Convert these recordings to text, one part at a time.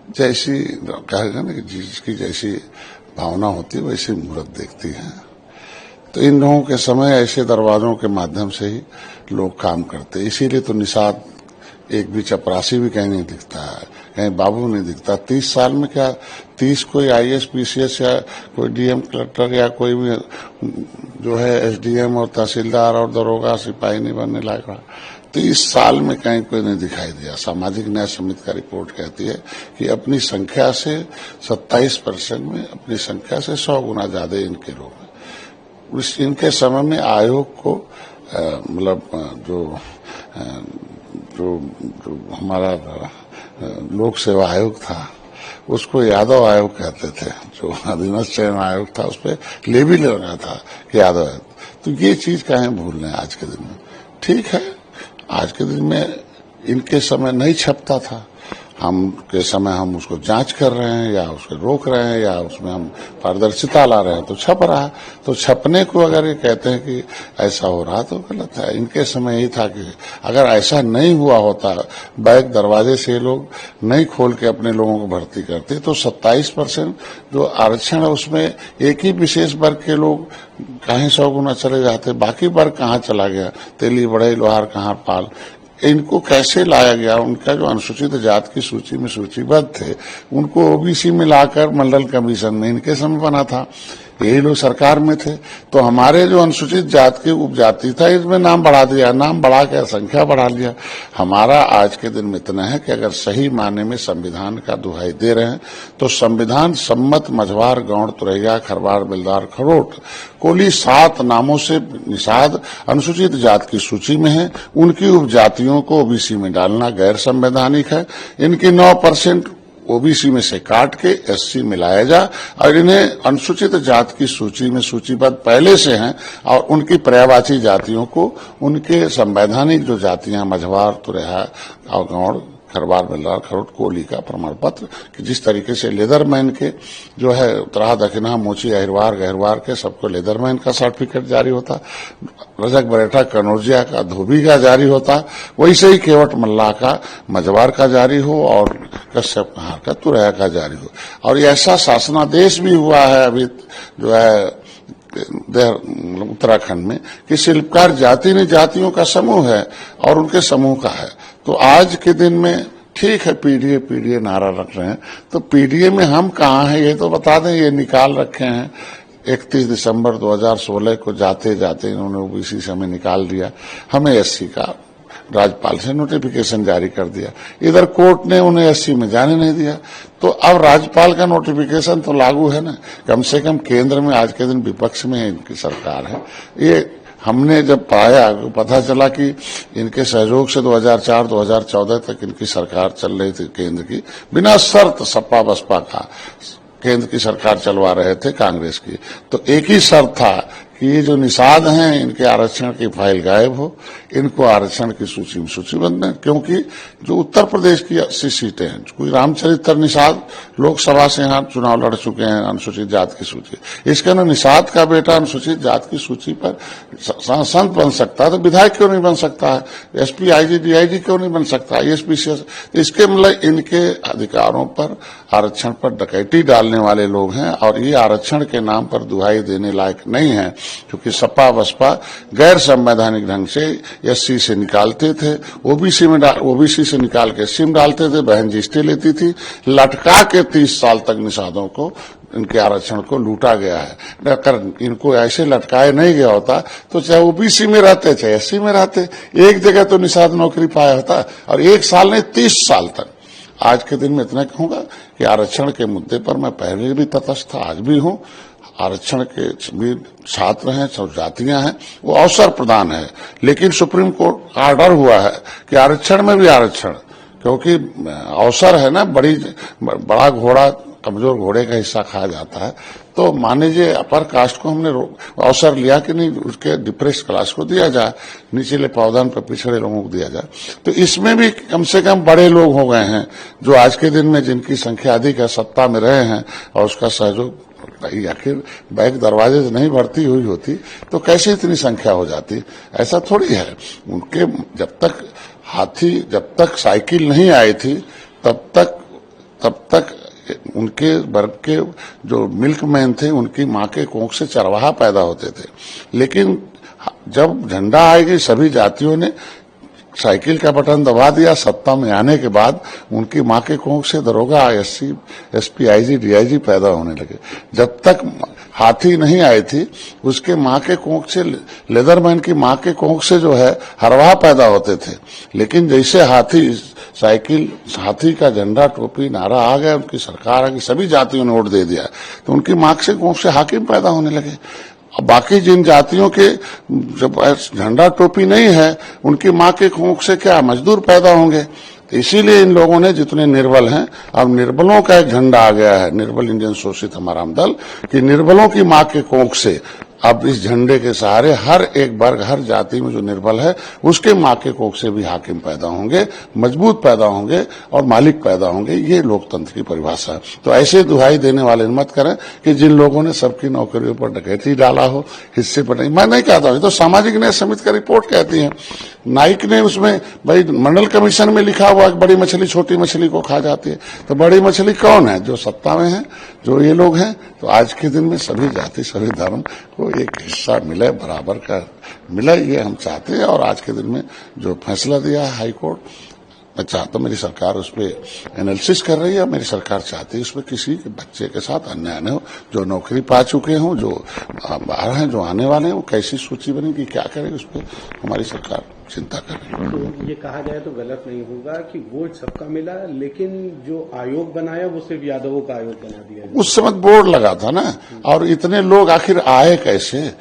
जैसी कहेगा ना कि जिसकी जैसी भावना होती है वैसी मुहूर्त देखती है। तो इन लोगों के समय ऐसे दरवाजों के माध्यम से ही लोग काम करते, इसीलिए तो निषाद एक भी चपरासी भी कहीं नहीं दिखता है, कहीं बाबू नहीं दिखता। 30 साल में क्या 30 कोई आईएएस पीसीएस या कोई डीएम कलेक्टर या कोई भी जो है एसडीएम और तहसीलदार और दरोगा सिपाही नहीं बनने लायक रहा। 30 साल में कहीं कोई नहीं दिखाई दिया। सामाजिक न्याय समिति का रिपोर्ट कहती है कि अपनी संख्या से 27% में अपनी संख्या से 100 गुना ज्यादा इनके लोग हैं। इनके समय में आयोग को मतलब जो हमारा लोक सेवा आयोग था उसको यादव आयोग कहते थे, जो अधीनस्थ चयन आयोग था उस पर लेबल लगा था कि यादव आयोग। तो ये चीज काहे भूल रहे हैं आज के दिन में। ठीक है, आज के दिन में इनके समय नहीं छपता था, हम के समय हम उसको जांच कर रहे हैं या उसको रोक रहे हैं या उसमें हम पारदर्शिता ला रहे हैं तो छप रहा है। तो छपने को अगर ये कहते हैं कि ऐसा हो रहा तो गलत है। इनके समय यही था कि अगर ऐसा नहीं हुआ होता, बैक दरवाजे से लोग नहीं खोल के अपने लोगों को भर्ती करते तो 27% जो आरक्षण है उसमें एक ही विशेष वर्ग के लोग कहीं 100 गुना चले जाते, बाकी वर्ग कहाँ चला गया, तेली बढ़ई लोहार कहाँ पाल। इनको कैसे लाया गया, उनका जो अनुसूचित जाति की सूची में सूचीबद्ध थे उनको ओबीसी में लाकर मंडल कमीशन में इनके समय बना था, यही लोग सरकार में थे। तो हमारे जो अनुसूचित जाति की उपजाति था इसमें नाम बढ़ा दिया, नाम बढ़ा के संख्या बढ़ा लिया। हमारा आज के दिन में इतना है कि अगर सही माने में संविधान का दुहाई दे रहे हैं तो संविधान सम्मत मझवार गौड़ तुरैया खरवार बिलदार खरोट कोली 7 नामों से निषाद अनुसूचित जाति की सूची में है। उनकी उपजातियों को ओबीसी में डालना गैर संवैधानिक है। इनकी 9% ओबीसी में से काट के एससी में लाया जा और इन्हें अनुसूचित जाति की सूची में सूचीबद्ध पहले से हैं और उनकी पर्यायवाची जातियों को उनके संवैधानिक जो जातियां मझवार तुरैया और गौड़ खरवार बिलदार खरोट कोली का प्रमाण पत्र कि जिस तरीके से लेदरमैन के जो है उत्तराहा दक्षिणा मोची अहिरवार गहरवार के सबको लेदरमैन का सर्टिफिकेट जारी होता, रजक बरेठा कनौजिया का धोबी का जारी होता, वैसे ही केवट मल्लाह का मझवार का जारी हो और कश्यप कहार का तुरैया का जारी हो। और ऐसा शासनादेश भी हुआ है अभी जो है उत्तराखंड में कि शिल्पकार जाति ने जातियों का समूह है और उनके समूह का है। तो आज के दिन में ठीक है पीडीए पीडीए नारा रख रहे हैं, तो पीडीए में हम कहाँ हैं ये तो बता दें। ये निकाल रखे हैं 31 दिसंबर 2016 को जाते जाते इन्होंने ओबीसी से हमें निकाल दिया, हमें एससी का राज्यपाल से नोटिफिकेशन जारी कर दिया, इधर कोर्ट ने उन्हें एससी में जाने नहीं दिया। तो अब राज्यपाल का नोटिफिकेशन तो लागू है ना, कम से कम केंद्र में आज के दिन विपक्ष में इनकी सरकार है। ये हमने जब पाया पता चला कि इनके सहयोग से 2004-2014 तक इनकी सरकार चल रही थी केंद्र की, बिना शर्त सपा बसपा का केंद्र की सरकार चलवा रहे थे कांग्रेस की। तो एक ही शर्त था कि ये जो निषाद हैं इनके आरक्षण की फाइल गायब हो, इनको आरक्षण की सूची में सूचीबद्ध है। क्योंकि जो उत्तर प्रदेश की 80 सीटें हैं, कोई रामचरित्र निषाद लोकसभा से यहाँ चुनाव लड़ चुके हैं अनुसूचित जाति की सूची, इसके ना निषाद का बेटा अनुसूचित जाति की सूची पर सांसद बन सकता है तो विधायक क्यों नहीं बन सकता है, एसपी आईजी डीआईजी क्यों नहीं बन सकता, आईएएस इसके मतलब इनके अधिकारों पर आरक्षण पर डकैती डालने वाले लोग हैं और ये आरक्षण के नाम पर दुहाई देने लायक नहीं है। क्योंकि सपा बसपा गैर संवैधानिक ढंग से एससी से निकालते थे, ओबीसी से निकाल के एससी में डालते थे, बहन जीस्टे लेती थी, लटका के 30 साल तक निषादों को इनके आरक्षण को लूटा गया है। अगर इनको ऐसे लटकाए नहीं गया होता तो चाहे ओबीसी में रहते चाहे एससी में रहते, एक जगह तो निषाद नौकरी पाया होता और 1 साल नहीं 30 साल तक। आज के दिन में इतना कहूंगा कि आरक्षण के मुद्दे पर मैं पहले भी तटस्थ था, आज भी हूं। आरक्षण के भी छात्र हैं, सब जातियां हैं, वो अवसर प्रदान है। लेकिन सुप्रीम कोर्ट का ऑर्डर हुआ है कि आरक्षण में भी आरक्षण, क्योंकि अवसर है ना, बड़ा घोड़ा कमजोर घोड़े का हिस्सा खाया जाता है। तो मान लीजिए अपर कास्ट को हमने अवसर लिया कि नहीं उसके डिप्रेस क्लास को दिया जाए, निचले पावदान पर पिछड़े लोगों को दिया जाए। तो इसमें भी कम से कम बड़े लोग हो गए हैं जो आज के दिन में जिनकी संख्या अधिक है, सत्ता में रहे हैं और उसका सहयोग आखिर बैक दरवाजे से नहीं भर्ती हुई होती तो कैसे इतनी संख्या हो जाती। ऐसा थोड़ी है। उनके जब तक साइकिल नहीं आई थी तब तक उनके वर्ग के जो मिल्कमैन थे उनकी मां के कोख से चरवाहा पैदा होते थे। लेकिन जब झंडा आएगी सभी जातियों ने साइकिल का बटन दबा दिया, सत्ता में आने के बाद उनकी मां के कोख से दरोगा, एससी, एसपी, आईजी, डीआईजी पैदा होने लगे। जब तक हाथी नहीं आई थी उसके मां के कोख से, लेदरमैन की मां के कोख से जो है हरवाह पैदा होते थे। लेकिन जैसे हाथी साइकिल, हाथी का झंडा, टोपी, नारा आ गया, उनकी सरकार आ गई, सभी जातियों ने वोट दे दिया, तो उनकी मां के कोख से हाकिम पैदा होने लगे। बाकी जिन जातियों के जब झंडा टोपी नहीं है उनकी मां के कोख से क्या मजदूर पैदा होंगे। तो इसीलिए इन लोगों ने, जितने निर्बल हैं, अब निर्बलों का एक झंडा आ गया है, निर्बल इंडियन शोषित हमारा दल, कि निर्बलों की मां के कोख से अब इस झंडे के सहारे हर एक वर्ग, हर जाति में जो निर्बल है उसके मां के कोख से भी हाकिम पैदा होंगे, मजबूत पैदा होंगे और मालिक पैदा होंगे। ये लोकतंत्र की परिभाषा है। तो ऐसे दुहाई देने वाले मत करें कि जिन लोगों ने सबकी नौकरियों पर डकैती डाला हो, हिस्से पर नहीं। मैं नहीं कहता हूं, तो सामाजिक न्याय समिति का रिपोर्ट कहती है। नाइक ने उसमें, भाई मंडल कमीशन में लिखा हुआ बड़ी मछली छोटी मछली को खा जाती है, तो बड़ी मछली कौन है? जो सत्ता में है, जो ये लोग हैं। तो आज के दिन में सभी जाति, सभी धर्म को एक हिस्सा मिले, बराबर का मिले, ये हम चाहते हैं। और आज के दिन में जो फैसला दिया है हाई कोर्ट, मैं चाहता हूं, मेरी सरकार उस पर एनालिसिस कर रही है। मेरी सरकार चाहती है उसमें किसी के बच्चे के साथ अन्याय न हो। जो नौकरी पा चुके हों, जो बाहर हैं, जो आने वाले हैं, वो कैसी सूची बनेगी, क्या करेगी, उस पर हमारी सरकार चिंता कर रही है। तो ये कहा जाए तो गलत नहीं होगा कि वोट सबका मिला, लेकिन जो आयोग बनाया वो सिर्फ यादवों का आयोग बना दिया। उस समय बोर्ड लगा था ना, और इतने लोग आखिर आए कैसे?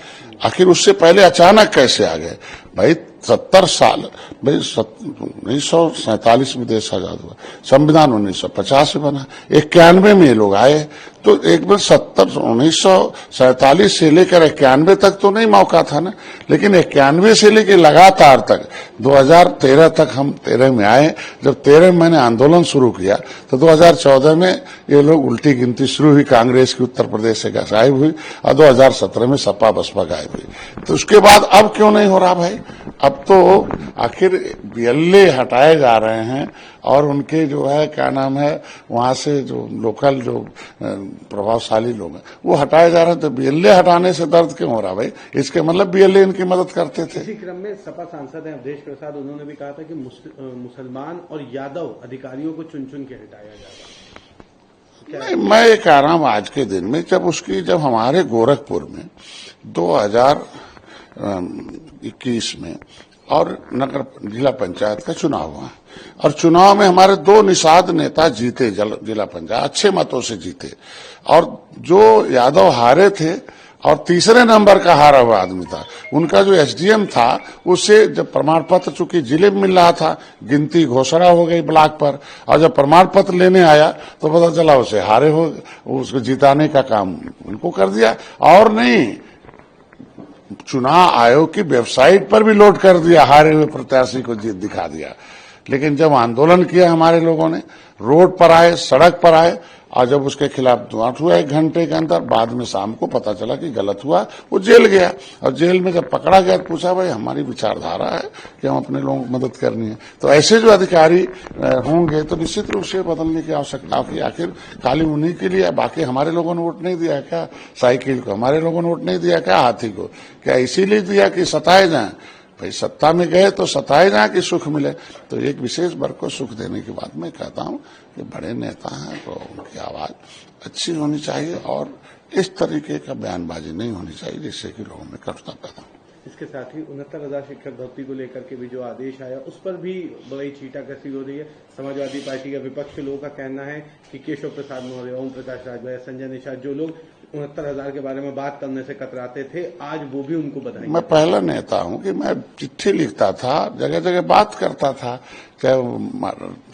आखिर उससे पहले अचानक कैसे आ गए? भाई 70 साल, भाई 1947 में देश आजाद हुआ, संविधान 1950 में बना, 91 में ये लोग आए। तो एक बार 1947 से लेकर 91 तक तो नहीं मौका था ना, लेकिन 91 से लेकर लगातार तक 2013 तक हम 13 में आए। जब 13 में मैंने आंदोलन शुरू किया तो 2014 में ये लोग उल्टी गिनती शुरू हुई, कांग्रेस की उत्तर प्रदेश से गायब हुई, और 2017 में सपा बसपा गायब हुई। तो उसके बाद अब क्यों नहीं हो रहा भाई? अब तो आखिर बीएलए हटाए जा रहे हैं, और उनके जो है क्या नाम है, वहां से जो लोकल जो प्रभावशाली लोग हैं वो हटाए जा रहे हैं। तो बीएलए हटाने से दर्द क्यों हो रहा भाई? इसके मतलब बीएलए इनकी मदद करते थे। इसी क्रम में सपा सांसद हैं अवधेश प्रसाद, उन्होंने भी कहा था कि मुसलमान और यादव अधिकारियों को चुन चुन के हटाया जाएगा। नहीं, मैं ये कह रहा हूं आज के दिन में, जब हमारे गोरखपुर में 2021 में और नगर जिला पंचायत का चुनाव हुआ, और चुनाव में हमारे 2 निषाद नेता जीते, जिला पंचायत अच्छे मतों से जीते, और जो यादव हारे थे और तीसरे नंबर का हारा हुआ आदमी था, उनका जो एसडीएम था, उससे जब प्रमाण पत्र चूंकि जिले में मिल रहा था, गिनती घोषणा हो गई ब्लॉक पर, और जब प्रमाण पत्र लेने आया तो पता चला उसे हारे हो, उसको जिताने का काम उनको कर दिया। और नहीं, चुनाव आयोग की वेबसाइट पर भी लोड कर दिया, हारे हुए प्रत्याशी को जीत दिखा दिया। लेकिन जब आंदोलन किया हमारे लोगों ने, रोड पर आए, सड़क पर आए, और जब उसके खिलाफ जांच हुआ 1 घंटे के अंदर, बाद में शाम को पता चला कि गलत हुआ, वो जेल गया। और जेल में जब पकड़ा गया तो पूछा, भाई हमारी विचारधारा है कि हम अपने लोगों को मदद करनी है। तो ऐसे जो अधिकारी होंगे तो निश्चित रूप से बदलने की आवश्यकता होगी। आखिर काली उन्हीं के लिए, बाकी हमारे लोगों ने वोट नहीं दिया क्या? साइकिल को हमारे लोगों ने वोट नहीं दिया क्या? हाथी को क्या इसीलिए दिया कि सताए जाए? भाई सत्ता में गए तो सताए जाए कि सुख मिले? तो एक विशेष वर्ग को सुख देने के बाद मैं कहता हूं कि बड़े नेता हैं तो उनकी आवाज अच्छी होनी चाहिए, और इस तरीके का बयानबाजी नहीं होनी चाहिए जिससे कि लोगों में कटुता पैदा हो। इसके साथ ही 69,000 शिक्षक भर्ती को लेकर के भी जो आदेश आया, उस पर भी बड़ी छींटाकशी हो रही है। समाजवादी पार्टी का, विपक्ष के लोगों का कहना है कि केशव प्रसाद मौर्य, ओम प्रकाश राजभर, संजय निषाद, जो लोग 69,000 के बारे में बात करने से कतराते थे, आज वो भी उनको बधाई। मैं पहला नेता हूं कि मैं चिट्ठी लिखता था, जगह जगह बात करता था, चाहे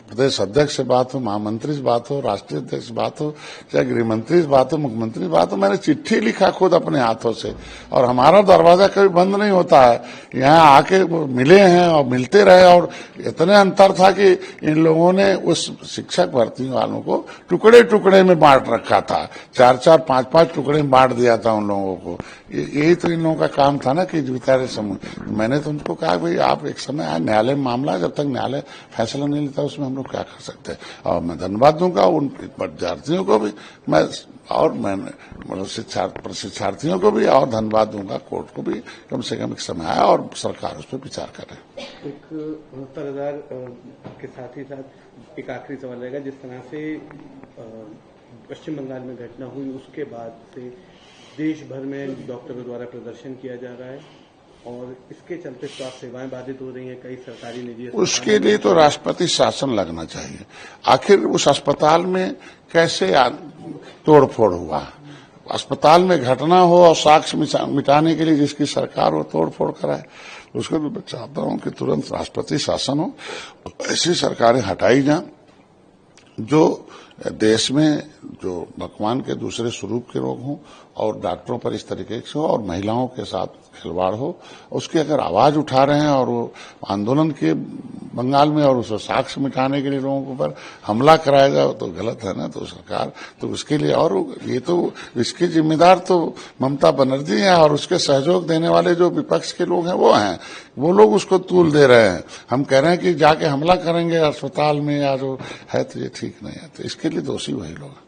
प्रदेश अध्यक्ष से बात हो, महामंत्री से बात हो, राष्ट्रीय अध्यक्ष से बात हो, चाहे गृह मंत्री से बात हो, मुख्यमंत्री से बात हो, मैंने चिट्ठी लिखा खुद अपने हाथों से। और हमारा दरवाजा कभी बंद नहीं होता है, यहाँ आके मिले हैं और मिलते रहे। और इतने अंतर था कि इन लोगों ने उस शिक्षक भर्ती वालों को टुकड़े टुकड़े में बांट रखा था, 4-4, 5-5 टुकड़े में बांट दिया था उन लोगों को। यही तो इन लोगों का काम था ना कि बेचारे समूह। मैंने तो उनको कहा भाई आप एक समय आए, न्यायालय में मामला है, जब तक न्यायालय फैसला नहीं लेता उसमें हम लोग क्या कर सकते हैं। और मैं धन्यवाद दूंगा उन विद्यार्थियों को भी, मैं और मैंने मतलब प्रशिक्षार्थियों को भी, और धन्यवाद दूंगा कोर्ट को भी, कम से कम एक समय आया और सरकार उस पर विचार करे। एक 69,000 के साथ ही साथ एक आखिरी सवाल रहेगा, जिस तरह से पश्चिम बंगाल में घटना हुई उसके बाद से देश भर में डॉक्टरों द्वारा प्रदर्शन किया जा रहा है और इसके चलते स्वास्थ्य सेवाएं बाधित हो रही हैं, कई सरकारी निजी। उसके लिए तो राष्ट्रपति शासन लगना चाहिए। आखिर उस अस्पताल में कैसे तोड़फोड़ हुआ, अस्पताल में घटना हो और साक्ष्य मिटाने के लिए जिसकी सरकार वो तोड़फोड़ कराए, उसको भी मैं चाहता हूं कि तुरंत राष्ट्रपति शासन हो, ऐसी सरकारें हटाई जाएं जो देश में जो भगवान के दूसरे स्वरूप के रोग हों और डॉक्टरों पर इस तरीके से हो और महिलाओं के साथ खिलवाड़ हो। उसकी अगर आवाज उठा रहे हैं और वो आंदोलन के बंगाल में और उसे साक्ष्य मिटाने के लिए लोगों के ऊपर हमला कराएगा तो गलत है ना। तो सरकार तो उसके लिए, और ये तो इसके जिम्मेदार तो ममता बनर्जी हैं और उसके सहयोग देने वाले जो विपक्ष के लोग हैं वो हैं, वो लोग उसको तूल दे रहे हैं। हम कह रहे हैं कि जाके हमला करेंगे अस्पताल में या जो है, तो ये ठीक नहीं है। तो इसके लिए दोषी वही लोग।